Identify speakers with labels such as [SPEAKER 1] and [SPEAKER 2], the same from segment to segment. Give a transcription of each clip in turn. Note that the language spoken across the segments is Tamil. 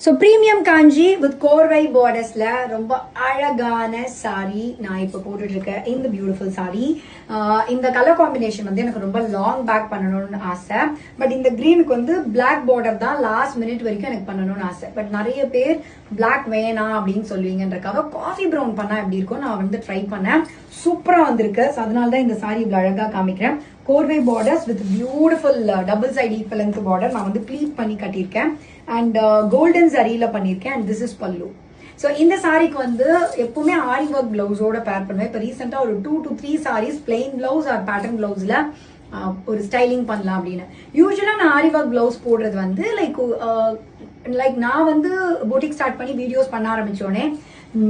[SPEAKER 1] ஸோ ப்ரீமியம் காஞ்சி வித் கோர்வை பார்டர்ஸ்ல ரொம்ப அழகான சாரி நான் இப்போ போட்டுட்டு இருக்கேன். இந்த பியூட்டிஃபுல் சாரி, இந்த கலர் காம்பினேஷன் வந்து எனக்கு ரொம்ப லாங் பேக் பண்ணணும்னு ஆசை. பட் இந்த கிரீனுக்கு வந்து பிளாக் பார்டர் தான் லாஸ்ட் மினிட் வரைக்கும் எனக்கு பண்ணணும்னு ஆசை. பட் நிறைய பேர் பிளாக் வேணாம் அப்படின்னு சொல்லுவீங்கன்றக்காக காஃபி ப்ரௌன் பண்ணா எப்படி இருக்கும் நான் வந்து ட்ரை பண்ணேன். சூப்பரா வந்திருக்கு. ஸோ அதனால தான் இந்த சாரி இவ்வளவு அழகா காமிக்கிறேன். கோர்வை borders with beautiful double side equal length border நான் வந்து ப்ளீட் பண்ணி கட்டியிருக்கேன். அண்ட் கோல்டன் ஜரியில பண்ணியிருக்கேன். And this is pallu. So இந்த சாரிக்கு வந்து எப்பவுமே ஆரி ஒர்க் பிளவுஸோட பேர் பண்ணுவேன். இப்போ ரீசெண்டாக ஒரு 2 to 3 sarees plain blouse or pattern பிளவுஸ்ல ஒரு ஸ்டைலிங் பண்ணலாம் அப்படின்னு. யூஸ்வலா நான் ஆரி ஒர்க் பிளவுஸ் போடுறது வந்து லைக் நான் வந்து பொட்டிக் ஸ்டார்ட் பண்ணி வீடியோஸ் பண்ண ஆரம்பிச்சோடனே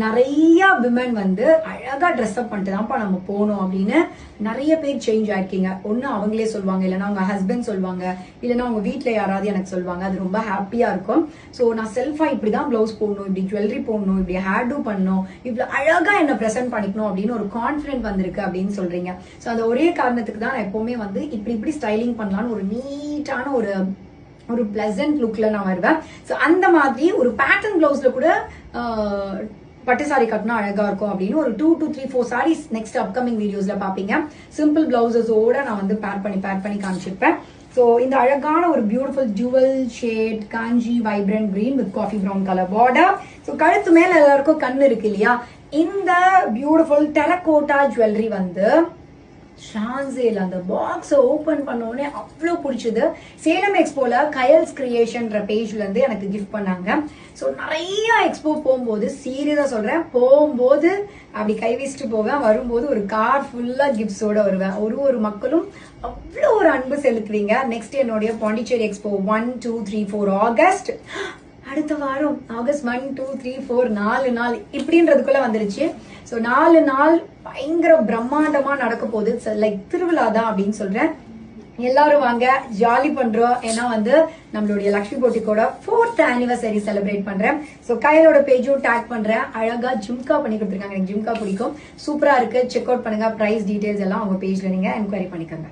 [SPEAKER 1] நிறைய விமன் வந்து அழகா ட்ரெஸ் அப் பண்ணிட்டு தான்ப்பா நம்ம போகணும் அப்படின்னு நிறைய பேர் சேஞ்ச் ஆயிருக்கீங்க. ஒன்னு அவங்களே சொல்லுவாங்க, இல்லைன்னா அவங்க ஹஸ்பண்ட் சொல்லுவாங்க, இல்லைன்னா அவங்க வீட்டுல யாராவது எனக்கு சொல்லுவாங்க. அது ரொம்ப ஹாப்பியா இருக்கும். ஸோ நான் செல்ஃபா இப்படிதான் பிளவுஸ் போடணும், இப்படி ஜுவல்லரி போடணும், இப்படி ஹேர் டூ பண்ணணும், இவ்வளவு அழகா என்ன ப்ரெசென்ட் பண்ணிக்கணும் அப்படின்னு ஒரு கான்பிடென்ட் வந்திருக்கு அப்படின்னு சொல்றீங்க. ஸோ அந்த ஒரே காரணத்துக்கு தான் நான் எப்பவுமே வந்து இப்படி ஸ்டைலிங் பண்ணலான்னு ஒரு நீட்டான ஒரு பிளசன்ட் லுக்ல நான் வருவேன். ஸோ அந்த மாதிரி ஒரு பேட்டர்ன் பிளவுஸ்ல கூட பட்டு சாரி கட்டினா அழகா இருக்கும் அப்படின்னு ஒரு 2 to 3 4 சாரீஸ் நெக்ஸ்ட் அப்கமிங் வீடியோஸ்ல பாப்பீங்க. சிம்பிள் பிளவுசஸோட நான் வந்து பேர் பண்ணி காமிச்சிருப்பேன். ஸோ இந்த அழகான ஒரு beautiful jewel shade Kanchi vibrant green with coffee brown colour border. So கழுத்து மேல எல்லாருக்கும் கண்ணு இருக்கு இல்லையா? இந்த பியூட்டிஃபுல் டெரகோட்டா ஜுவல்லரி வந்து ஷான்சேல் அந்த பாக்ஸை ஓபன் பண்ணோடனே அவ்வளோ பிடிச்சது. சேலம் எக்ஸ்போல கயல்ஸ் கிரியேஷன்ற பேஜ்ல இருந்து எனக்கு கிஃப்ட் பண்ணாங்க. ஸோ நிறைய எக்ஸ்போ போகும்போது சீரியஸா சொல்றேன், போகும்போது அப்படி கை வீசிட்டு போவேன், வரும்போது ஒரு கார் ஃபுல்லா கிஃப்ட்ஸோட வருவேன். ஒரு மக்களும் அவ்வளோ ஒரு அன்பு செலுத்துவீங்க. நெக்ஸ்ட் என்னுடைய பாண்டிச்சேரி எக்ஸ்போ 1, 2, 3, 4 ஆகஸ்ட், அடுத்த வாரம் ஆகஸ்ட் 1, 2, 3, 4 4 நாள் இப்படின்றதுக்குள்ள வந்துருச்சு. ஸோ 4 நாள் பயங்கர பிரம்மாண்டமா நடக்க போகுது. லைக் திருவிழா தான் அப்படின்னு சொல்றேன். எல்லாரும் வாங்க, ஜாலி பண்றோம். ஏன்னா வந்து நம்மளுடைய லக்ஷ்மி போட்டிக்கோட 4th anniversary செலிப்ரேட் பண்றேன். ஸோ கையலோட பேஜும் டேக் பண்றேன். அழகா ஜிம்கா பண்ணி கொடுத்துருக்காங்க. எனக்கு ஜிம்கா பிடிக்கும், சூப்பரா இருக்கு. செக் அவுட் பண்ணுங்க. பிரைஸ் டீடைல்ஸ் எல்லாம் உங்க பேஜ்ல நீங்க என்கொயரி பண்ணிக்கோங்க.